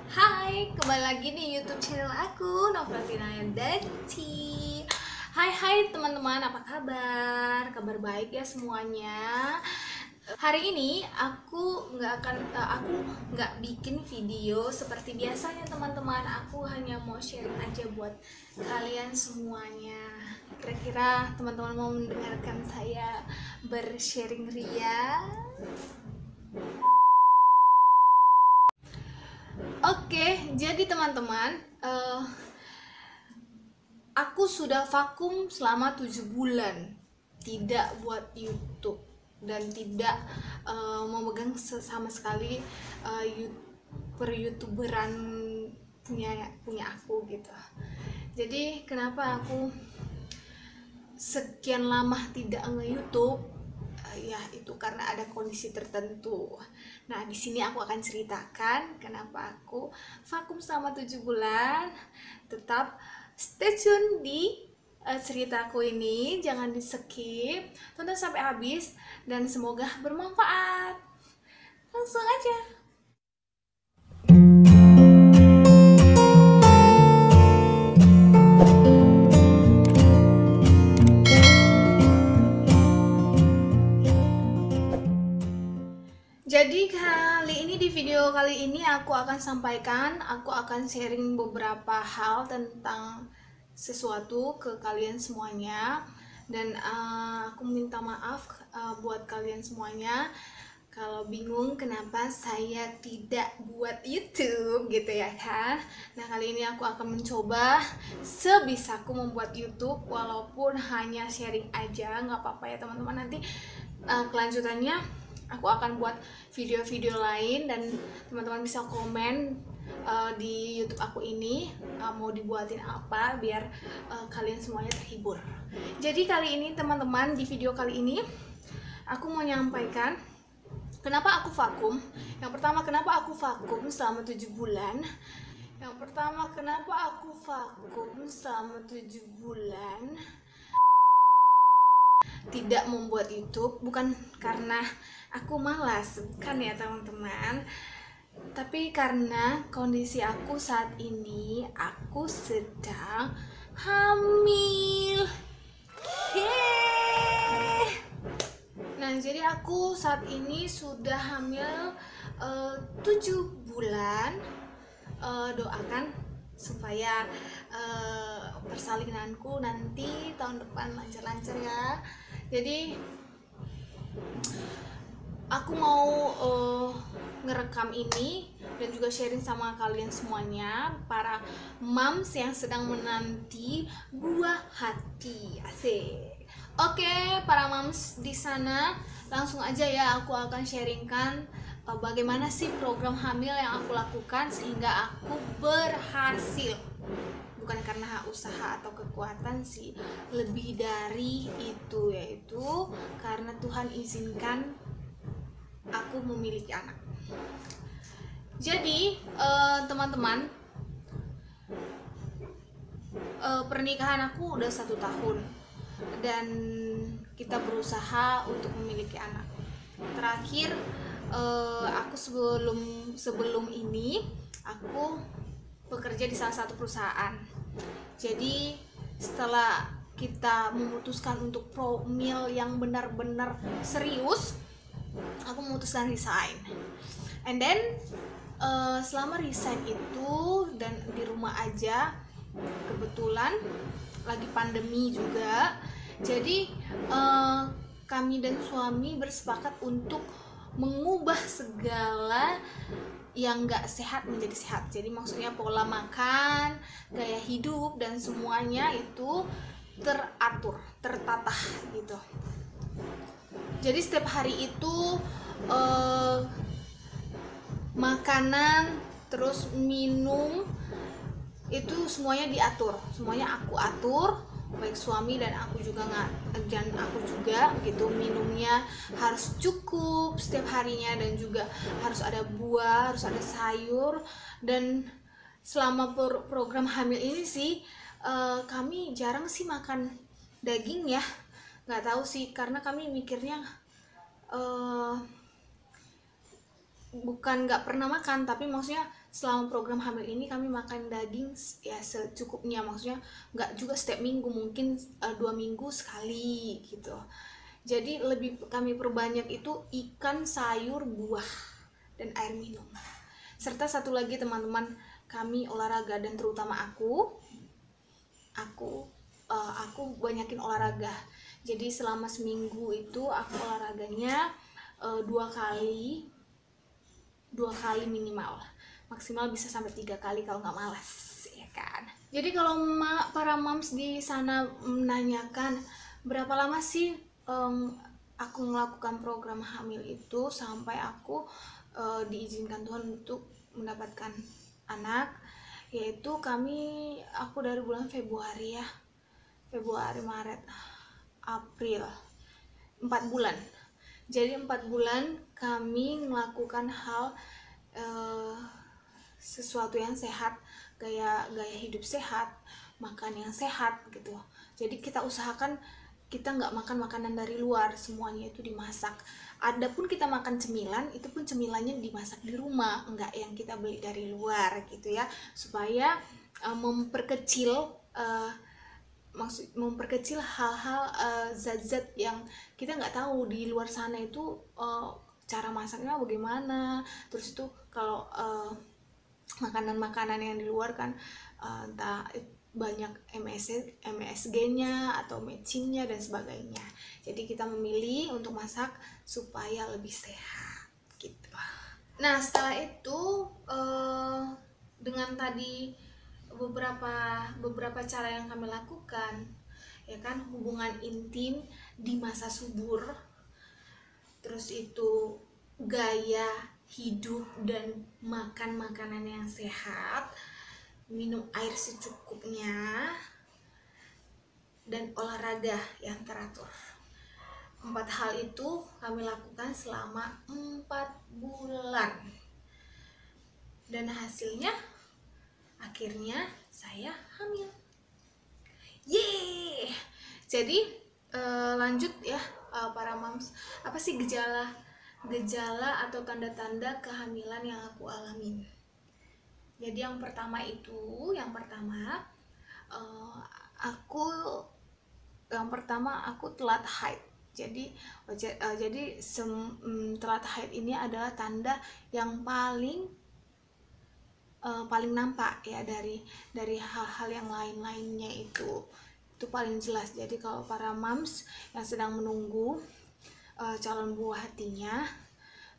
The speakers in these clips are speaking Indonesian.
Hai, kembali lagi di YouTube channel aku, Novatina Dati. Hai teman-teman, apa kabar? Kabar baik ya semuanya. Hari ini aku nggak bikin video seperti biasanya teman-teman. Aku hanya mau sharing aja buat kalian semuanya. Kira-kira teman-teman mau mendengarkan saya bersharing ria? Oke, jadi teman-teman, aku sudah vakum selama 7 bulan, tidak buat YouTube dan tidak memegang sama sekali per youtuberan punya aku gitu. Jadi kenapa aku sekian lama tidak nge-YouTube? Ya itu karena ada kondisi tertentu. Nah di sini aku akan ceritakan kenapa aku vakum selama 7 bulan. Tetap stay tune di ceritaku ini, jangan di skip, tonton sampai habis dan semoga bermanfaat. Langsung aja. Jadi di video kali ini aku akan sharing beberapa hal tentang sesuatu ke kalian semuanya, dan aku minta maaf buat kalian semuanya kalau bingung kenapa saya tidak buat YouTube gitu ya kan. Nah kali ini aku akan mencoba sebisaku membuat YouTube walaupun hanya sharing aja, nggak apa-apa ya teman-teman. Nanti kelanjutannya aku akan buat video-video lain dan teman-teman bisa komen di YouTube aku ini mau dibuatin apa biar kalian semuanya terhibur. Jadi kali ini teman-teman, di video kali ini aku mau nyampaikan kenapa aku vakum. Yang pertama, kenapa aku vakum selama 7 bulan? Yang pertama, kenapa aku vakum selama 7 bulan? Tidak membuat YouTube bukan karena aku malas, bukan ya teman-teman, tapi karena kondisi aku saat ini, aku sedang hamil. Yeay. Nah jadi aku saat ini sudah hamil 7 bulan. Doakan supaya persalinanku nanti tahun depan lancar-lancar ya. Jadi aku mau ngerekam ini dan juga sharing sama kalian semuanya, para moms yang sedang menanti buah hati. Asik. Oke, para moms di sana, langsung aja ya aku akan sharingkan bagaimana sih program hamil yang aku lakukan sehingga aku berhasil. Bukan karena usaha atau kekuatan sih, lebih dari itu, yaitu karena Tuhan izinkan aku memiliki anak. Jadi teman-teman, pernikahan aku udah 1 tahun dan kita berusaha untuk memiliki anak. Terakhir aku sebelum ini aku bekerja di salah satu perusahaan. Jadi setelah kita memutuskan untuk promil yang benar-benar serius, aku memutuskan resign. And then selama resign itu dan di rumah aja, kebetulan lagi pandemi juga, jadi kami dan suami bersepakat untuk mengubah segala yang gak sehat menjadi sehat. Jadi maksudnya pola makan, gaya hidup, dan semuanya itu teratur, tertata gitu. Jadi setiap hari itu makanan terus minum itu semuanya diatur, semuanya aku atur, baik suami dan aku juga gitu. Minumnya harus cukup setiap harinya dan juga harus ada buah, harus ada sayur. Dan selama program hamil ini sih kami jarang sih makan daging ya, nggak tahu sih, karena kami mikirnya bukan nggak pernah makan, tapi maksudnya selama program hamil ini kami makan daging ya secukupnya, maksudnya nggak juga setiap minggu, mungkin 2 minggu sekali gitu. Jadi lebih kami perbanyak itu ikan, sayur, buah, dan air minum. Serta satu lagi teman-teman, kami olahraga, dan terutama aku banyakin olahraga. Jadi selama seminggu itu aku olahraganya 2 kali minimal, maksimal bisa sampai 3 kali kalau nggak malas, ya kan. Jadi kalau para moms di sana menanyakan berapa lama sih aku melakukan program hamil itu sampai aku diizinkan Tuhan untuk mendapatkan anak, yaitu aku dari bulan Februari, Maret, April, 4 bulan. Jadi 4 bulan kami melakukan hal sesuatu yang sehat, gaya hidup sehat, makan yang sehat gitu. Jadi kita usahakan kita nggak makan makanan dari luar, semuanya itu dimasak. Adapun kita makan cemilan, itu pun cemilannya dimasak di rumah, nggak yang kita beli dari luar gitu ya, supaya memperkecil hal-hal zat-zat yang kita nggak tahu di luar sana itu cara masaknya bagaimana. Terus itu kalau makanan-makanan yang di luar kan entah banyak MSG-nya atau mecinnya dan sebagainya. Jadi kita memilih untuk masak supaya lebih sehat gitu. Nah setelah itu dengan tadi beberapa cara yang kami lakukan, ya kan, hubungan intim di masa subur, terus itu gaya hidup dan makan makanan yang sehat, minum air secukupnya, dan olahraga yang teratur. 4 hal itu kami lakukan selama 4 bulan, dan hasilnya akhirnya saya hamil. Yeay! Jadi lanjut ya para moms, apa sih gejala atau tanda-tanda kehamilan yang aku alamin? Jadi yang pertama aku telat haid. Jadi telat haid ini adalah tanda yang paling nampak ya dari hal-hal yang lainnya itu paling jelas. Jadi kalau para moms yang sedang menunggu calon buah hatinya,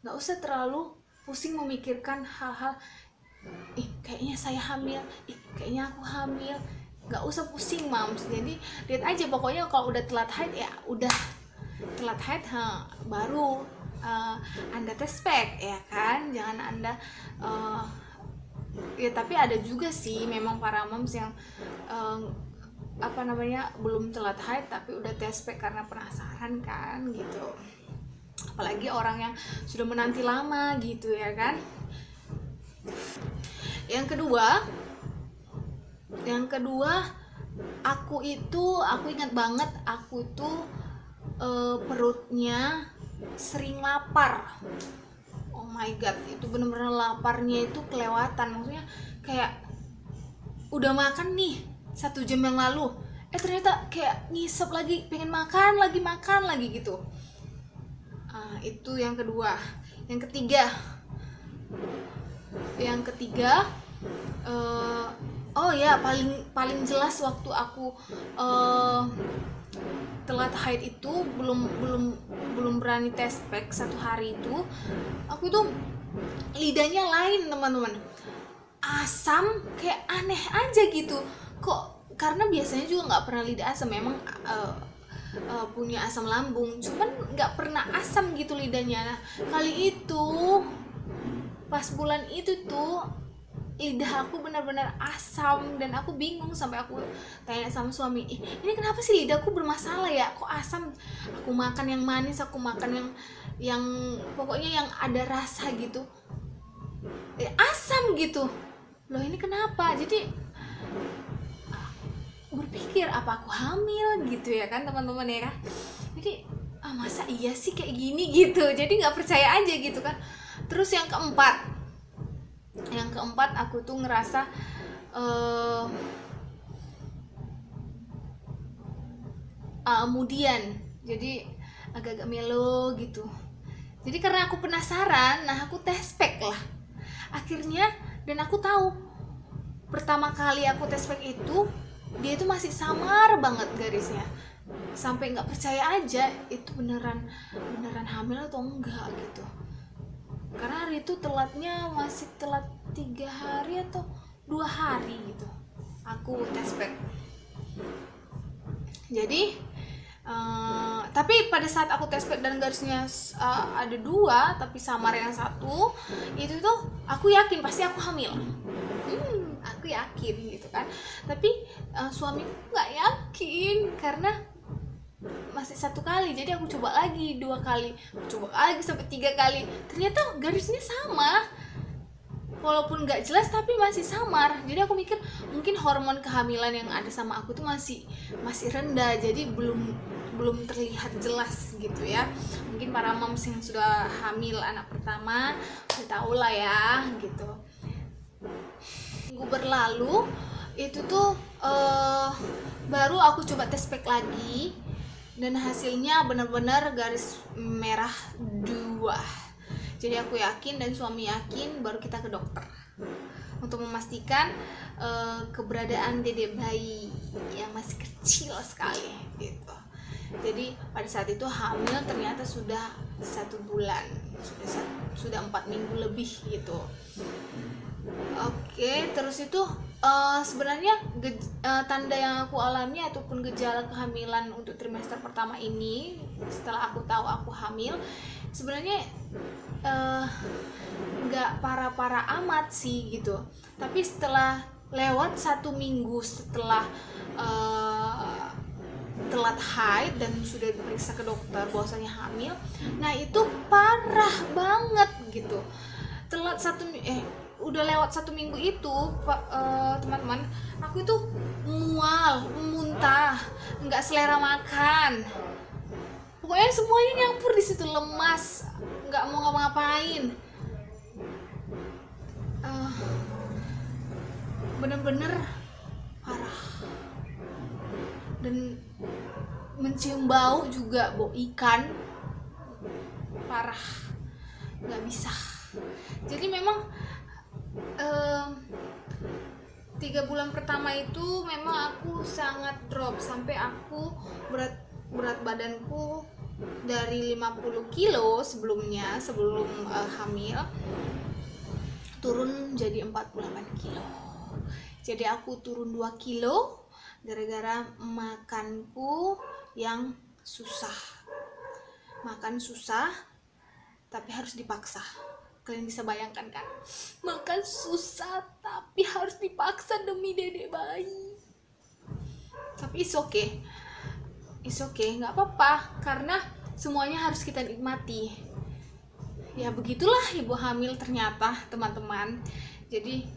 nggak usah terlalu pusing memikirkan hal-hal kayaknya saya hamil, kayaknya aku hamil. Nggak usah pusing moms. Jadi lihat aja, pokoknya kalau udah telat haid ya udah telat haid, baru Anda tes pack, ya kan. Jangan Anda ya, tapi ada juga sih memang para moms yang belum telat haid tapi udah tes pack karena penasaran kan gitu. Apalagi orang yang sudah menanti lama gitu, ya kan. Yang kedua aku ingat banget, aku itu perutnya sering lapar. Oh my god, itu bener-bener laparnya itu kelewatan. Maksudnya kayak udah makan nih 1 jam yang lalu, ternyata kayak ngisep lagi, pengen makan lagi gitu. Itu yang kedua. Yang ketiga paling jelas waktu aku telat haid itu, belum berani tes pack 1 hari itu, aku tuh lidahnya lain teman-teman, asam, kayak aneh aja gitu kok, karena biasanya juga nggak pernah lidah asam, memang punya asam lambung, cuman nggak pernah asam gitu lidahnya. Nah, kali itu pas bulan itu tuh lidah aku benar-benar asam dan aku bingung, sampai aku tanya sama suami, ini kenapa sih lidahku bermasalah ya, kok asam? Aku makan yang manis, aku makan yang pokoknya yang ada rasa gitu, asam gitu loh, ini kenapa? Jadi berpikir apa aku hamil gitu ya kan teman-teman, ya kan. Jadi masa iya sih kayak gini gitu, jadi nggak percaya aja gitu kan. Terus yang keempat, Yang keempat, aku tuh ngerasa kemudian jadi agak-agak melo gitu. Jadi karena aku penasaran, nah aku tes pack lah akhirnya. Dan aku tahu pertama kali aku tes pack itu dia itu masih samar banget garisnya, sampai nggak percaya aja itu beneran hamil atau enggak gitu. Karena hari itu telatnya masih telat 3 hari atau 2 hari gitu aku tes pack. Jadi tapi pada saat aku tes pack dan garisnya ada 2 tapi samar yang 1, itu tuh aku yakin pasti aku hamil. Aku yakin gitu kan. Tapi suamiku nggak yakin karena masih 1 kali. Jadi aku coba lagi 2 kali, coba lagi sampai 3 kali. Ternyata garisnya sama. Walaupun nggak jelas tapi masih samar. Jadi aku mikir mungkin hormon kehamilan yang ada sama aku tuh masih rendah, jadi belum terlihat jelas gitu ya. Mungkin para moms yang sudah hamil anak pertama udah tahu lah ya gitu. Minggu berlalu itu tuh baru aku coba tes pack lagi dan hasilnya benar-benar garis merah 2. Jadi aku yakin dan suami yakin, baru kita ke dokter untuk memastikan keberadaan dedek bayi yang masih kecil sekali gitu. Jadi pada saat itu hamil ternyata sudah 1 bulan, sudah 4 minggu lebih gitu. Oke, terus itu sebenarnya tanda yang aku alami ataupun gejala kehamilan untuk trimester pertama ini setelah aku tahu aku hamil sebenarnya nggak parah-parah amat sih gitu. Tapi setelah lewat 1 minggu setelah telat haid dan sudah diperiksa ke dokter bahwasanya hamil, nah itu parah banget gitu. Telat udah lewat 1 minggu itu teman-teman, aku itu mual, muntah, nggak selera makan, pokoknya semuanya nyampur di situ, lemas, nggak mau ngapa-ngapain, bener-bener parah. Dan mencium bau juga, bau ikan, parah, nggak bisa. Jadi memang 3 bulan pertama itu memang aku sangat drop, sampai aku berat badanku dari 50 kilo sebelum hamil turun jadi 48 kilo. Jadi aku turun 2 kilo gara-gara makanku yang susah. Makan susah tapi harus dipaksa. Kalian bisa bayangkan kan? Makan susah tapi harus dipaksa demi dedek bayi. Tapi it's okay, nggak apa-apa, karena semuanya harus kita nikmati. Ya begitulah ibu hamil ternyata teman-teman. Jadi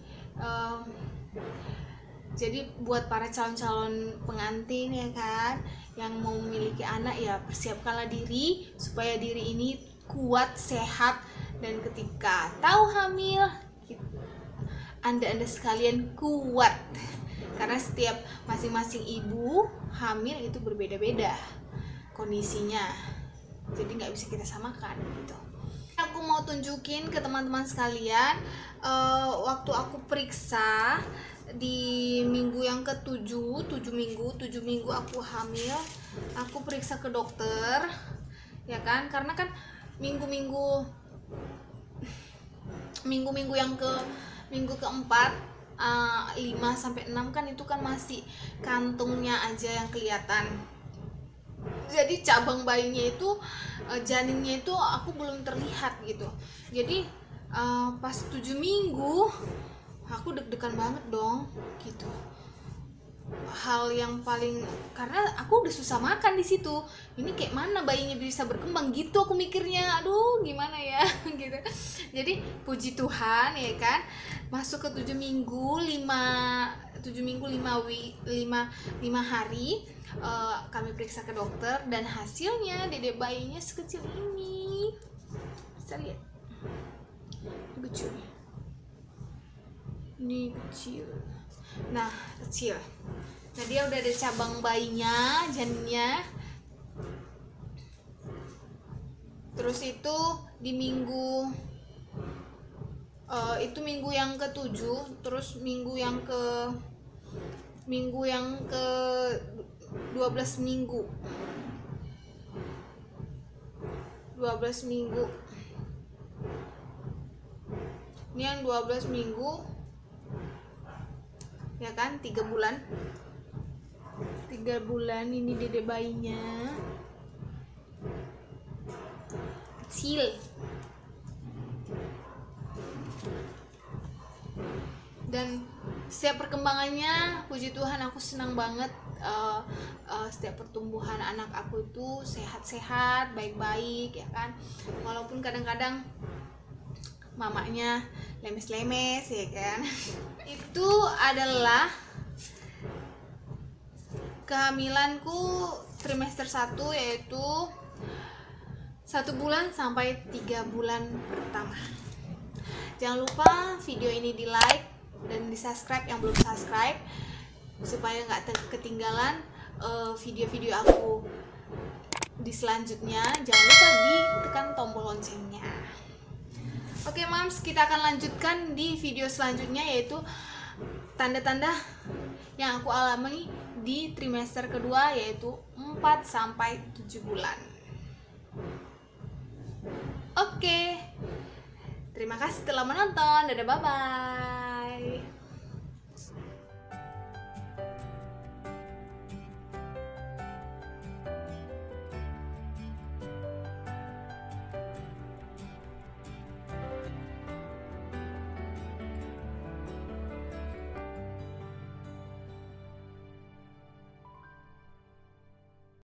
buat para calon-calon pengantin ya kan, yang mau memiliki anak, ya persiapkanlah diri supaya diri ini kuat, sehat, dan ketika tahu hamil anda sekalian kuat, karena setiap masing-masing ibu hamil itu berbeda-beda kondisinya, jadi nggak bisa kita samakan gitu. Aku mau tunjukin ke teman-teman sekalian waktu aku periksa di minggu yang ke-7, 7 minggu aku hamil, aku periksa ke dokter ya kan, karena kan minggu yang minggu keempat 5-6 kan itu kan masih kantungnya aja yang kelihatan. Jadi cabang bayinya itu, janinnya itu aku belum terlihat gitu. Jadi pas 7 minggu aku deg-degan banget dong gitu. Hal yang paling, karena aku udah susah makan di situ, ini kayak mana bayinya bisa berkembang gitu aku mikirnya, aduh gimana ya gitu. Jadi puji Tuhan ya kan, masuk ke 7 minggu 5 hari kami periksa ke dokter, dan hasilnya dedek bayinya sekecil ini, bisa lihat lucu nih. Ini kecil. Nah, kecil. Nah, dia udah ada cabang bayinya, janinnya. Terus itu di minggu minggu yang ke-7, terus minggu yang ke 12 minggu. 12 minggu. Ini yang 12 minggu. Ya kan, 3 bulan. 3 bulan ini dede bayinya. Kecil. Dan setiap perkembangannya, puji Tuhan, aku senang banget. Setiap pertumbuhan anak aku itu sehat-sehat, baik-baik, ya kan. Walaupun kadang-kadang mamanya lemes-lemes, ya kan. Itu adalah kehamilanku trimester 1, yaitu 1 bulan sampai 3 bulan pertama. Jangan lupa video ini di like dan di subscribe yang belum subscribe, supaya nggak ketinggalan video-video aku di selanjutnya. Jangan lupa ditekan tombol loncengnya. Oke Mams, kita akan lanjutkan di video selanjutnya, yaitu tanda-tanda yang aku alami di trimester kedua, yaitu 4 sampai 7 bulan. Oke, terima kasih telah menonton. Dadah, bye-bye.